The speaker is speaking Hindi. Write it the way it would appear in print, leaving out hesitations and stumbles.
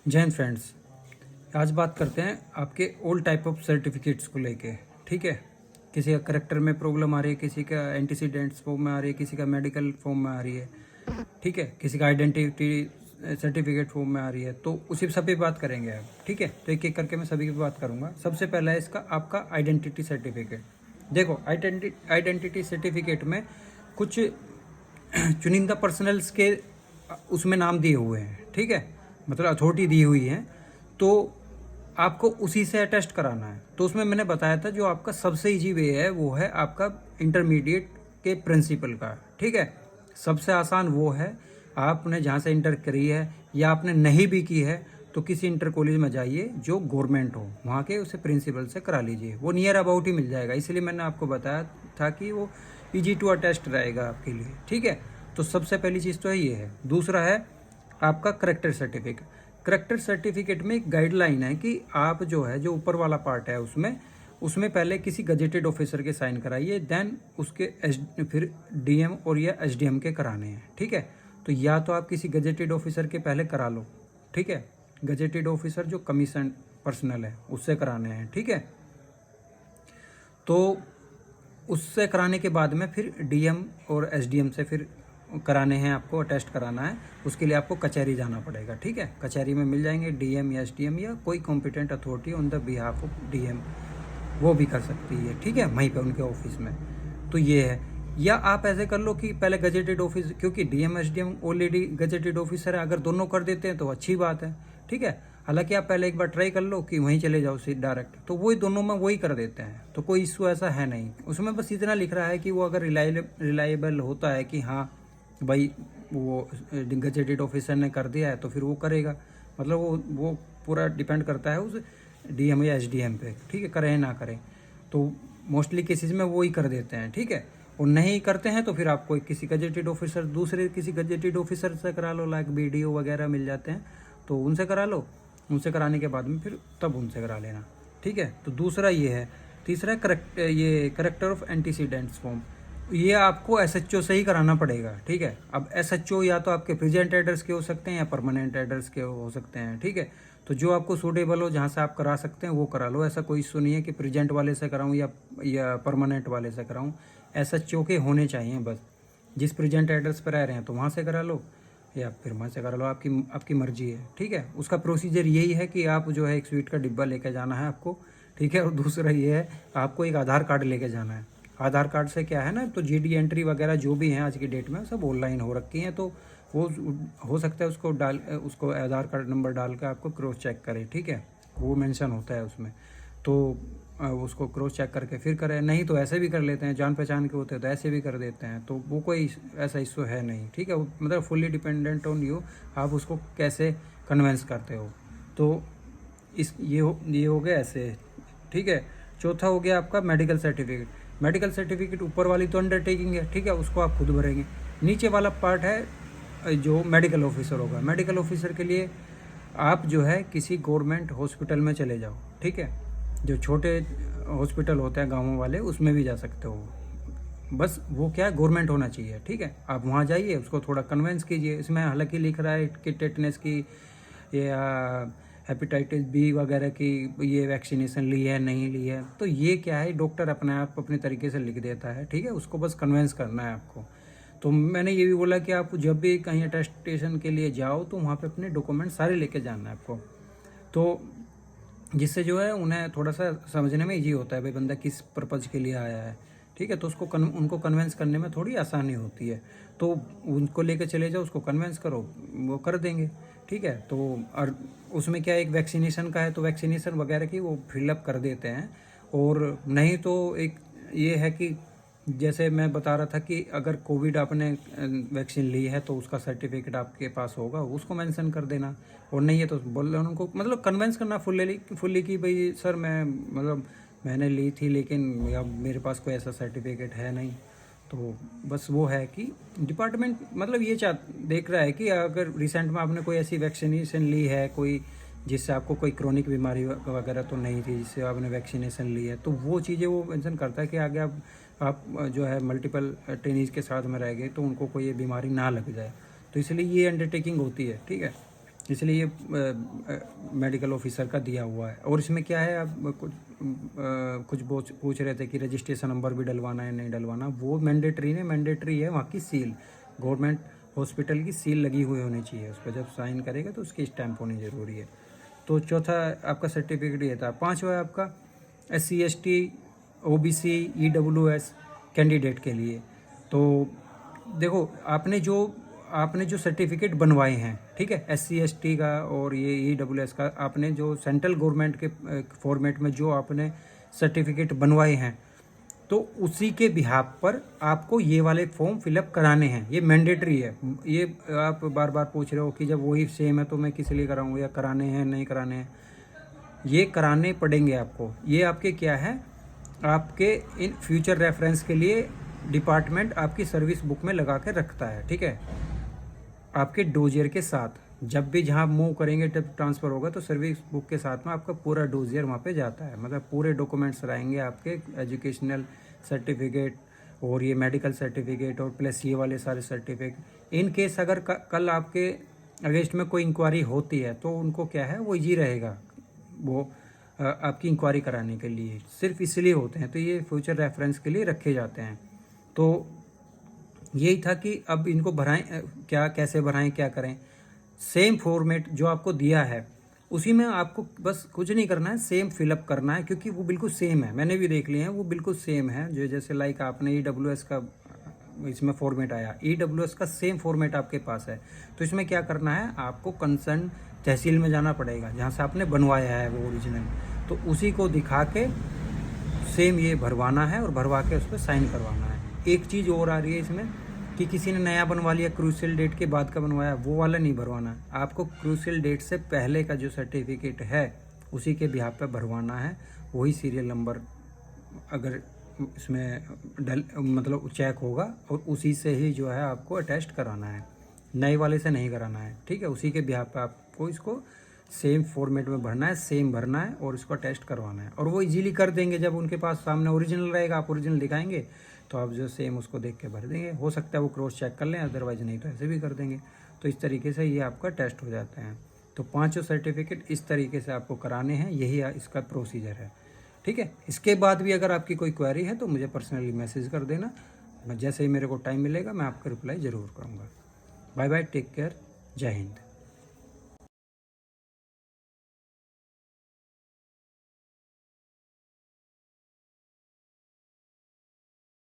जय हिंद फ्रेंड्स। आज बात करते हैं आपके ओल्ड टाइप ऑफ सर्टिफिकेट्स को लेके। ठीक है, किसी का करेक्टर में प्रॉब्लम आ रही है, किसी का एंटीसीडेंट्स फॉर्म में आ रही है, किसी का मेडिकल फॉर्म में आ रही है, ठीक है, किसी का आइडेंटिटी सर्टिफिकेट फॉर्म में आ रही है। तो उसी सब पे बात करेंगे आप। ठीक है, तो एक एक करके मैं सभी की बात करूँगा। सबसे पहला है इसका आपका आइडेंटिटी सर्टिफिकेट। देखो, आइडेंटिटी सर्टिफिकेट में कुछ चुनिंदा पर्सनल्स के उसमें नाम दिए हुए हैं। ठीक है, मतलब अथॉरिटी दी हुई है, तो आपको उसी से अटेस्ट कराना है। तो उसमें मैंने बताया था जो आपका सबसे इजी वे है वो है आपका इंटरमीडिएट के प्रिंसिपल का। ठीक है, सबसे आसान वो है। आपने जहाँ से इंटर करी है या आपने नहीं भी की है तो किसी इंटर कॉलेज में जाइए जो गवर्नमेंट हो, वहाँ के उसे प्रिंसिपल से करा लीजिए। वो नियर अबाउट ही मिल जाएगा, इसलिए मैंने आपको बताया था कि वो ईजी टू अटेस्ट रहेगा आपके लिए। ठीक है, तो सबसे पहली चीज़ तो ये है। दूसरा है आपका करेक्टर सर्टिफिकेट। करेक्टर सर्टिफिकेट में एक गाइडलाइन है कि आप जो है, जो ऊपर वाला पार्ट है उसमें पहले किसी गजेटेड ऑफिसर के साइन कराइए, देन उसके फिर डीएम और या एसडीएम के कराने हैं। ठीक है, तो या तो आप किसी गजेटेड ऑफिसर के पहले करा लो। ठीक है, गजेटेड ऑफिसर जो कमीशन पर्सनल है उससे कराने हैं। ठीक है, तो उससे कराने के बाद में फिर डीएम और एसडीएम से फिर कराने हैं, आपको अटेस्ट कराना है। उसके लिए आपको कचहरी जाना पड़ेगा। ठीक है, कचहरी में मिल जाएंगे डीएम या एसडीएम या कोई competent authority on the behalf of DM, वो भी कर सकती है। ठीक है, वहीं पे उनके ऑफिस में। तो ये है। या आप ऐसे कर लो कि पहले गजेटेड ऑफिस, क्योंकि DM SDM already gazetted officer है, अगर दोनों कर देते हैं तो अच्छी बात है। ठीक है, हालांकि आप पहले एक बार ट्राई कर लो कि वहीं चले जाओ सीट डायरेक्ट, तो वही दोनों में वही कर देते हैं, तो कोई इशू ऐसा है नहीं। उसमें बस इतना लिख रहा है कि वो अगर रिलायबल होता है कि हाँ भाई वो गजेटेड ऑफिसर ने कर दिया है तो फिर वो करेगा। मतलब वो पूरा डिपेंड करता है उस डीएम या एसडीएम पे। ठीक है, करें ना करें, तो मोस्टली केसेस में वो ही कर देते हैं। ठीक है, और नहीं करते हैं तो फिर आपको किसी गजेटेड ऑफिसर, दूसरे किसी गजेटेड ऑफिसर से करा लो, लाइक बीडीओ वगैरह मिल जाते हैं, तो उनसे करा लो। उनसे कराने के बाद में फिर तब उनसे करा लेना। ठीक है, तो दूसरा ये है। तीसरा ये करेक्टर ऑफ एंटीसीडेंट्स फॉर्म, ये आपको एसएचओ से ही कराना पड़ेगा। ठीक है, अब एसएचओ या तो आपके प्रेजेंट एड्रेस के हो सकते हैं या परमानेंट एड्रेस के हो सकते हैं। ठीक है, तो जो आपको सूटेबल हो, जहाँ से आप करा सकते हैं वो करा लो। ऐसा कोई इशू नहीं है कि प्रेजेंट वाले से कराऊँ या परमानेंट वाले से कराऊँ। एसएचओ के होने चाहिए बस। जिस प्रेजेंट एड्रेस पर रह रहे हैं तो वहाँ से करा लो या फिर वहाँ से करा लो, आपकी मर्जी है। ठीक है, उसका प्रोसीजर यही है कि आप जो है एक स्वीट का डिब्बा लेके जाना है आपको। ठीक है, और दूसरा ये है आपको एक आधार कार्ड लेके जाना है। आधार कार्ड से क्या है ना, तो जीडी एंट्री वगैरह जो भी हैं आज की डेट में सब ऑनलाइन हो रखी हैं, तो वो हो सकता है उसको आधार कार्ड नंबर डाल कर आपको क्रॉस चेक करें। ठीक है, वो मेंशन होता है उसमें, तो उसको क्रॉस चेक करके फिर करें। नहीं तो ऐसे भी कर लेते हैं, जान पहचान के होते हैं तो ऐसे भी कर देते हैं, तो वो कोई ऐसा इशू है नहीं। ठीक है, मतलब फुल्ली डिपेंडेंट ऑन यू, आप उसको कैसे कन्वेंस करते हो। तो ये हो गया ऐसे। ठीक है, चौथा हो गया आपका मेडिकल सर्टिफिकेट। मेडिकल सर्टिफिकेट ऊपर वाली तो अंडरटेकिंग है। ठीक है, उसको आप खुद भरेंगे। नीचे वाला पार्ट है जो मेडिकल ऑफिसर होगा। मेडिकल ऑफिसर के लिए आप जो है किसी गवर्नमेंट हॉस्पिटल में चले जाओ। ठीक है, जो छोटे हॉस्पिटल होते हैं गाँवों वाले, उसमें भी जा सकते हो। बस वो क्या है, गवर्नमेंट होना चाहिए। ठीक है, आप वहाँ जाइए, उसको थोड़ा कन्वेंस कीजिए। इसमें हालांकि लिख रहा है कि टेटनेस की या हेपेटाइटिस बी वगैरह की ये वैक्सीनेशन ली है नहीं ली है, तो ये क्या है, डॉक्टर अपने आप अपने तरीके से लिख देता है। ठीक है, उसको बस कन्वेंस करना है आपको। तो मैंने ये भी बोला कि आप जब भी कहीं अटेस्टेशन के लिए जाओ तो वहाँ पे अपने डॉक्यूमेंट सारे लेके जाना है आपको, तो जिससे जो है उन्हें थोड़ा सा समझने में ईजी होता है भाई बंदा किस पर्पज़ के लिए आया है। ठीक है, तो उनको कन्वेंस करने में थोड़ी आसानी होती है, तो उनको लेकर चले जाओ, उसको कन्वेंस करो, वो कर देंगे। ठीक है, तो और उसमें क्या एक वैक्सीनेशन का है तो वैक्सीनेशन वगैरह की वो फिलअप कर देते हैं। और नहीं तो एक ये है कि जैसे मैं बता रहा था कि अगर कोविड आपने वैक्सीन ली है तो उसका सर्टिफिकेट आपके पास होगा, उसको मेंशन कर देना। और नहीं है तो बोल रहा उनको, मतलब कन्वेंस करना फुल्ली कि भाई सर मैं मतलब मैंने ली थी लेकिन अब मेरे पास कोई ऐसा सर्टिफिकेट है नहीं। तो बस वो है कि डिपार्टमेंट मतलब ये देख रहा है कि अगर रिसेंट में आपने कोई ऐसी वैक्सीनेशन ली है कोई जिससे आपको कोई क्रोनिक बीमारी वगैरह तो नहीं थी जिससे आपने वैक्सीनेशन ली है, तो वो चीज़ें वो मेंशन करता है कि आगे आप जो है मल्टीपल ट्रेनीज के साथ में रह गए तो उनको कोई ये बीमारी ना लग जाए, तो इसलिए ये अंडरटेकिंग होती है। ठीक है, इसलिए ये मेडिकल ऑफिसर का दिया हुआ है। और इसमें क्या है, आप कुछ पूछ रहे थे कि रजिस्ट्रेशन नंबर भी डलवाना है नहीं डलवाना, वो मैंडेटरी नहीं, मैंडेटरी है वहाँ की सील, गवर्नमेंट हॉस्पिटल की सील लगी हुई होनी चाहिए उस पर, जब साइन करेगा तो उसकी स्टैंप होनी ज़रूरी है। तो चौथा आपका सर्टिफिकेट ये था। पांचवा है आपका SC ST OBC EWS candidate के लिए। तो देखो आपने जो सर्टिफिकेट बनवाए हैं, ठीक है, SC ST का और ये EWS का, आपने जो सेंट्रल गवर्नमेंट के फॉर्मेट में जो आपने सर्टिफिकेट बनवाए हैं, तो उसी के बिहाफ पर आपको ये वाले फॉर्म फिलअप कराने हैं। ये मैंडेटरी है। ये आप बार बार पूछ रहे हो कि जब वही सेम है तो मैं किस लिए कराऊँ, या कराने हैं नहीं कराने हैं, ये कराने पड़ेंगे आपको। ये आपके क्या है, आपके इन फ्यूचर रेफरेंस के लिए डिपार्टमेंट आपकी सर्विस बुक में लगा के रखता है, ठीक है, आपके डोजियर के साथ। जब भी जहाँ मूव करेंगे, जब ट्रांसफ़र होगा तो सर्विस बुक के साथ में आपका पूरा डोजियर वहाँ पे जाता है। मतलब पूरे डॉक्यूमेंट्स रहेंगे आपके, एजुकेशनल सर्टिफिकेट और ये मेडिकल सर्टिफिकेट और प्लस ये वाले सारे सर्टिफिकेट। इन केस अगर कल आपके अगेंस्ट में कोई इंक्वायरी होती है तो उनको क्या है, वो ईजी रहेगा वो आपकी इंक्वायरी कराने के लिए, सिर्फ इसलिए होते हैं। तो ये फ्यूचर रेफरेंस के लिए रखे जाते हैं। तो यही था कि अब इनको भराएं, क्या कैसे भराएं, क्या करें। सेम फॉर्मेट जो आपको दिया है उसी में आपको बस कुछ नहीं करना है, सेम फिलअप करना है, क्योंकि वो बिल्कुल सेम है। मैंने भी देख लिए हैं, वो बिल्कुल सेम है। जो जैसे लाइक आपने EWS का इसमें फॉर्मेट आया, EWS का सेम फॉर्मेट आपके पास है। तो इसमें क्या करना है, आपको कंसर्न तहसील में जाना पड़ेगा जहाँ से आपने बनवाया है वो ओरिजिनल, तो उसी को दिखा के सेम ये भरवाना है और भरवा के उस पर साइन करवाना है। एक चीज़ और आ रही है इसमें कि किसी ने नया बनवा लिया, क्रूशियल डेट के बाद का बनवाया, वो वाला नहीं भरवाना। आपको क्रूशियल डेट से पहले का जो सर्टिफिकेट है उसी के बिहाफ पे भरवाना है। वही सीरियल नंबर अगर इसमें मतलब चेक होगा और उसी से ही जो है आपको अटेस्ट कराना है, नए वाले से नहीं कराना है, ठीक है। उसी के बिहाफ पे आपको इसको सेम फॉर्मेट में भरना है, सेम भरना है और उसको टेस्ट करवाना है। और वो इजीली कर देंगे, जब उनके पास सामने ओरिजिनल रहेगा, आप ओरिजिनल दिखाएंगे तो आप जो सेम उसको देख के भर देंगे। हो सकता है वो क्रॉस चेक कर लें, अदरवाइज नहीं तो ऐसे भी कर देंगे। तो इस तरीके से ये आपका टेस्ट हो जाता है। तो पांचों सर्टिफिकेट इस तरीके से आपको कराने हैं, यही इसका प्रोसीजर है, ठीक है। इसके बाद भी अगर आपकी कोई क्वेरी है तो मुझे पर्सनली मैसेज कर देना, मैं जैसे ही मेरे को टाइम मिलेगा मैं आपका रिप्लाई ज़रूर करूँगा। बाय बाय, टेक केयर, जय हिंद।